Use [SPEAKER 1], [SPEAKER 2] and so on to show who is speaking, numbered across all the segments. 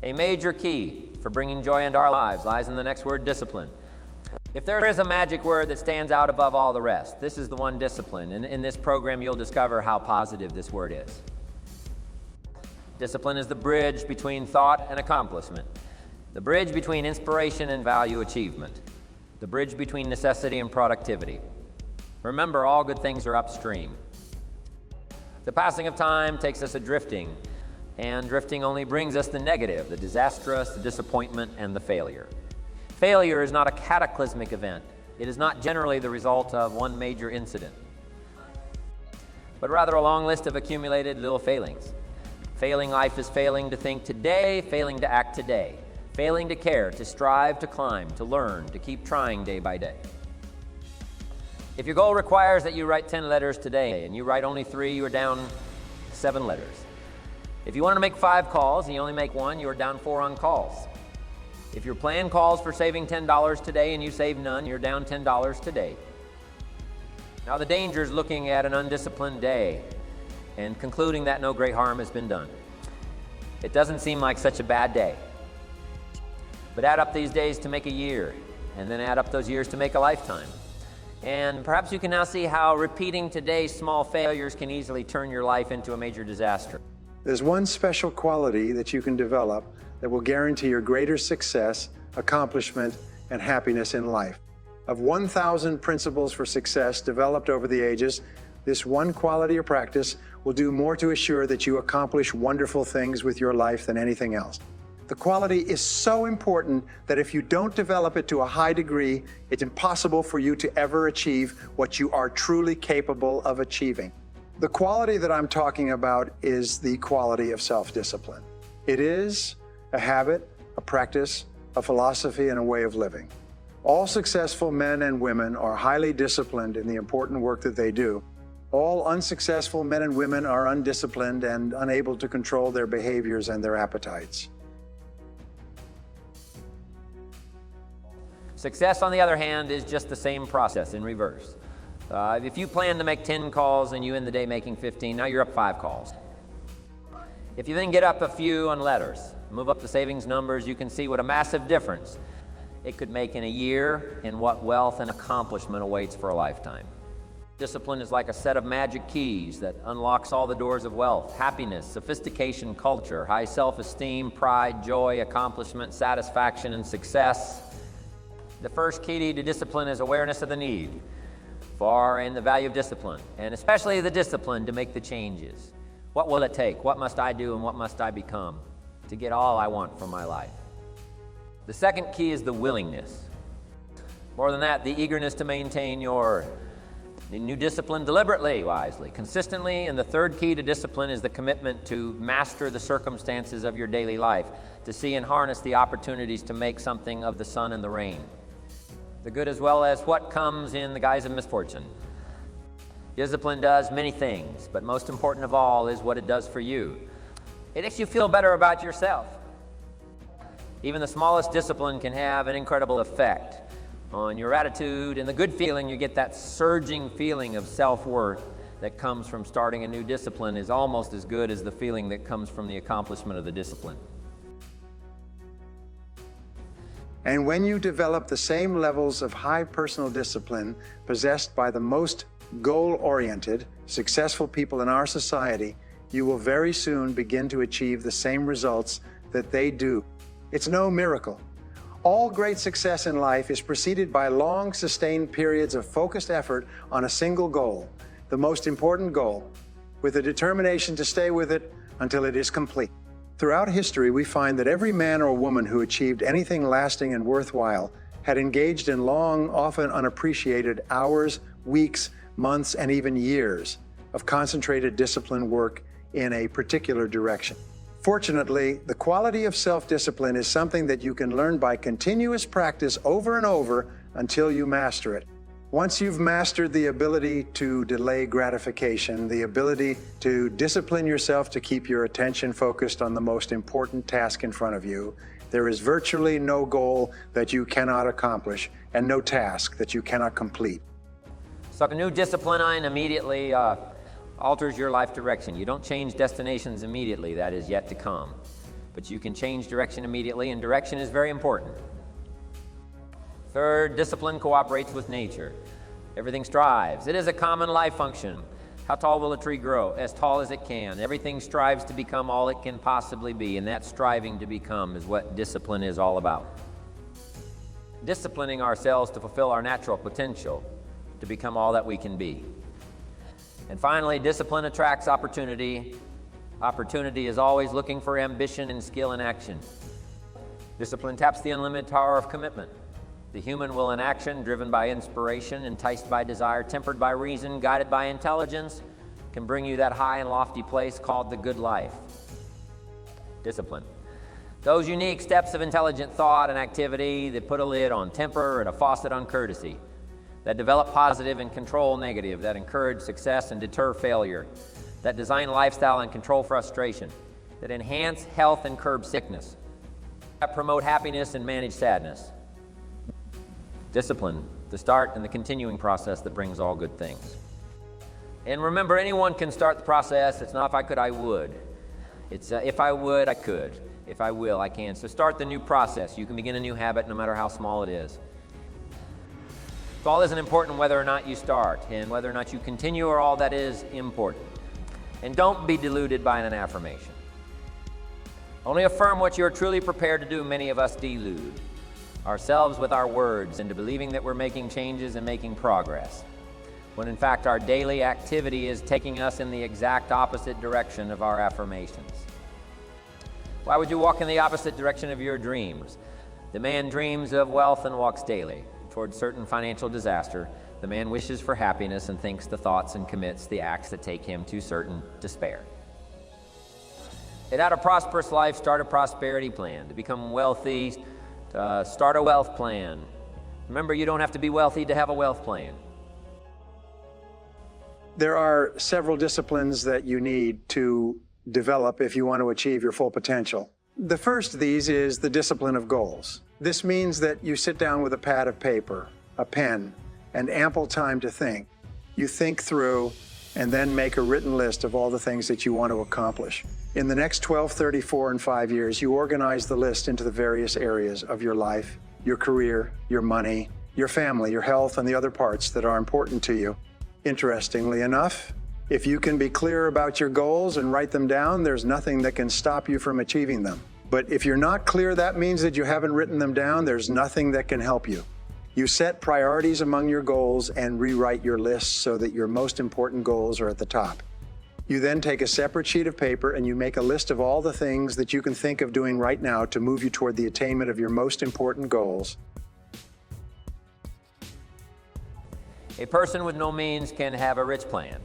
[SPEAKER 1] A major key for bringing joy into our lives lies in the next word, discipline. If there is a magic word that stands out above all the rest, this is the one, discipline. And in this program, you'll discover how positive this word is. Discipline is the bridge between thought and accomplishment, the bridge between inspiration and value achievement, the bridge between necessity and productivity. Remember, all good things are upstream. The passing of time takes us a-drifting, and drifting only brings us the negative, the disastrous, the disappointment, and the failure. Failure is not a cataclysmic event. It is not generally the result of one major incident, but rather a long list of accumulated little failings. Failing life is failing to think today, failing to act today, failing to care, to strive, to climb, to learn, to keep trying day by day. If your goal requires that you write 10 letters today and you write only 3, you are down 7 letters. If you want to make 5 calls and you only make 1, you are down 4 on calls. If your plan calls for saving $10 today and you save none, you're down $10 today. Now the danger is looking at an undisciplined day and concluding that no great harm has been done. It doesn't seem like such a bad day. But add up these days to make a year, and then add up those years to make a lifetime. And perhaps you can now see how repeating today's small failures can easily turn your life into a major disaster.
[SPEAKER 2] There's one special quality that you can develop that will guarantee your greater success, accomplishment, and happiness in life. Of 1,000 principles for success developed over the ages, this one quality or practice will do more to assure that you accomplish wonderful things with your life than anything else. The quality is so important that if you don't develop it to a high degree, it's impossible for you to ever achieve what you are truly capable of achieving. The quality that I'm talking about is the quality of self-discipline. It is a habit, a practice, a philosophy, and a way of living. All successful men and women are highly disciplined in the important work that they do. All unsuccessful men and women are undisciplined and unable to control their behaviors and their appetites.
[SPEAKER 1] Success, on the other hand, is just the same process in reverse. If you plan to make 10 calls and you end the day making 15, now you're up 5 calls. If you then get up a few on letters, move up the savings numbers, you can see what a massive difference it could make in a year and what wealth and accomplishment awaits for a lifetime. Discipline is like a set of magic keys that unlocks all the doors of wealth, happiness, sophistication, culture, high self-esteem, pride, joy, accomplishment, satisfaction, and success. The first key to discipline is awareness of the need for and the value of discipline, and especially the discipline to make the changes. What will it take? What must I do and what must I become to get all I want from my life? The second key is the willingness. More than that, the eagerness to maintain your new discipline deliberately, wisely, consistently. And the third key to discipline is the commitment to master the circumstances of your daily life, to see and harness the opportunities to make something of the sun and the rain, the good as well as what comes in the guise of misfortune. Discipline does many things, but most important of all is what it does for you. It makes you feel better about yourself. Even the smallest discipline can have an incredible effect on your attitude and the good feeling. You get that surging feeling of self-worth that comes from starting a new discipline is almost as good as the feeling that comes from the accomplishment of the discipline.
[SPEAKER 2] And when you develop the same levels of high personal discipline possessed by the most goal-oriented, successful people in our society, you will very soon begin to achieve the same results that they do. It's no miracle. All great success in life is preceded by long, sustained periods of focused effort on a single goal, the most important goal, with a determination to stay with it until it is complete. Throughout history, we find that every man or woman who achieved anything lasting and worthwhile had engaged in long, often unappreciated hours, weeks, months, and even years of concentrated disciplined work in a particular direction. Fortunately, the quality of self-discipline is something that you can learn by continuous practice over and over until you master it. Once you've mastered the ability to delay gratification, the ability to discipline yourself to keep your attention focused on the most important task in front of you, there is virtually no goal that you cannot accomplish and no task that you cannot complete.
[SPEAKER 1] So a new discipline immediately alters your life direction. You don't change destinations immediately, that is yet to come. but you can change direction immediately, and direction is very important. Third, discipline cooperates with nature. Everything strives. It is a common life function. How tall will a tree grow? As tall as it can. Everything strives to become all it can possibly be, and that striving to become is what discipline is all about. Disciplining ourselves to fulfill our natural potential, to become all that we can be. And finally, discipline attracts opportunity. Opportunity is always looking for ambition and skill in action. Discipline taps the unlimited power of commitment. The human will in action, driven by inspiration, enticed by desire, tempered by reason, guided by intelligence, can bring you that high and lofty place called the good life. Discipline. Those unique steps of intelligent thought and activity that put a lid on temper and a faucet on courtesy, that develop positive and control negative, that encourage success and deter failure, that design lifestyle and control frustration, that enhance health and curb sickness, that promote happiness and manage sadness. Discipline, the start and the continuing process that brings all good things. And remember, anyone can start the process. It's not if I could, I would. It's if I would, I could. If I will, I can. So start the new process. You can begin a new habit no matter how small it is. It's all isn't important whether or not you start, and whether or not you continue are all that is important. And don't be deluded by an affirmation. Only affirm what you're truly prepared to do. Many of us delude ourselves with our words into believing that we're making changes and making progress, when in fact our daily activity is taking us in the exact opposite direction of our affirmations. Why would you walk in the opposite direction of your dreams? The man dreams of wealth and walks daily towards certain financial disaster. The man wishes for happiness and thinks the thoughts and commits the acts that take him to certain despair. And out of prosperous life, start a prosperity plan. To become wealthy, start a wealth plan. Remember, you don't have to be wealthy to have a wealth plan.
[SPEAKER 2] There are several disciplines that you need to develop if you want to achieve your full potential. The first of these is the discipline of goals. This means that you sit down with a pad of paper, a pen, and ample time to think. You think through and then make a written list of all the things that you want to accomplish. In the next 12, 34, and 5 years, you organize the list into the various areas of your life, your career, your money, your family, your health, and the other parts that are important to you. Interestingly enough, if you can be clear about your goals and write them down, there's nothing that can stop you from achieving them. But if you're not clear, that means that you haven't written them down. There's nothing that can help you. You set priorities among your goals and rewrite your list so that your most important goals are at the top. You then take a separate sheet of paper and you make a list of all the things that you can think of doing right now to move you toward the attainment of your most important goals.
[SPEAKER 1] A person with no means can have a rich plan.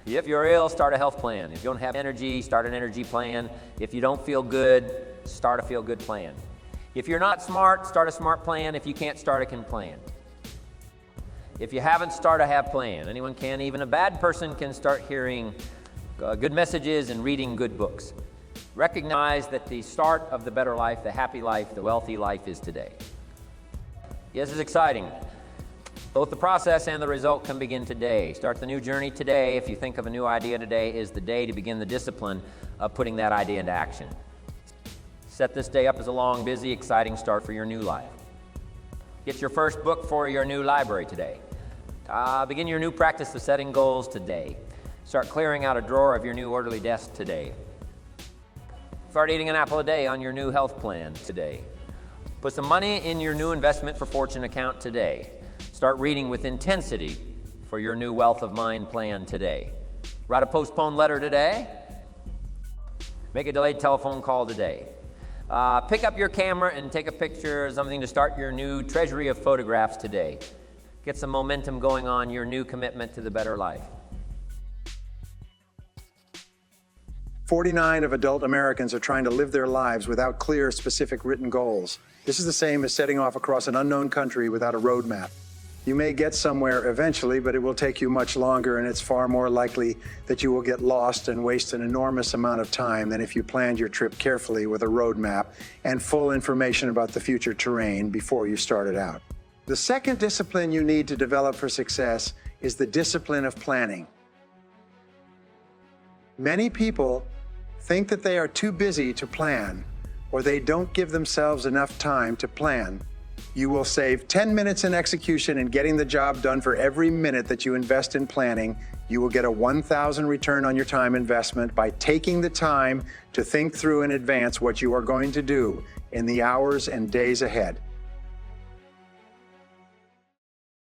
[SPEAKER 1] If you're ill, start a health plan. If you don't have energy, start an energy plan. If you don't feel good, start a feel-good plan. If you're not smart, start a smart plan. If you can't, start a can plan. If you haven't, start a have plan. Anyone can. Even a bad person can start hearing good messages and reading good books. Recognize that the start of the better life, the happy life, the wealthy life is today. Yes, it's exciting. Both the process and the result can begin today. Start the new journey today. If you think of a new idea today, is the day to begin the discipline of putting that idea into action. Set this day up as a long, busy, exciting start for your new life. Get your first book for your new library today. Begin your new practice of setting goals today. Start clearing out a drawer of your new orderly desk today. Start eating an apple a day on your new health plan today. Put some money in your new investment for fortune account today. Start reading with intensity for your new wealth of mind plan today. Write a postponed letter today. Make a delayed telephone call today. Pick up your camera and take a picture of something to start your new treasury of photographs today. Get some momentum going on your new commitment to the better life.
[SPEAKER 2] 49 of adult Americans are trying to live their lives without clear, specific written goals. This is the same as setting off across an unknown country without a roadmap. You may get somewhere eventually, but it will take you much longer, and it's far more likely that you will get lost and waste an enormous amount of time than if you planned your trip carefully with a roadmap and full information about the future terrain before you started out. The second discipline you need to develop for success is the discipline of planning. Many people think that they are too busy to plan, or they don't give themselves enough time to plan. You will save 10 minutes in execution and getting the job done for every minute that you invest in planning. You will get a 1,000 return on your time investment by taking the time to think through in advance what you are going to do in the hours and days ahead.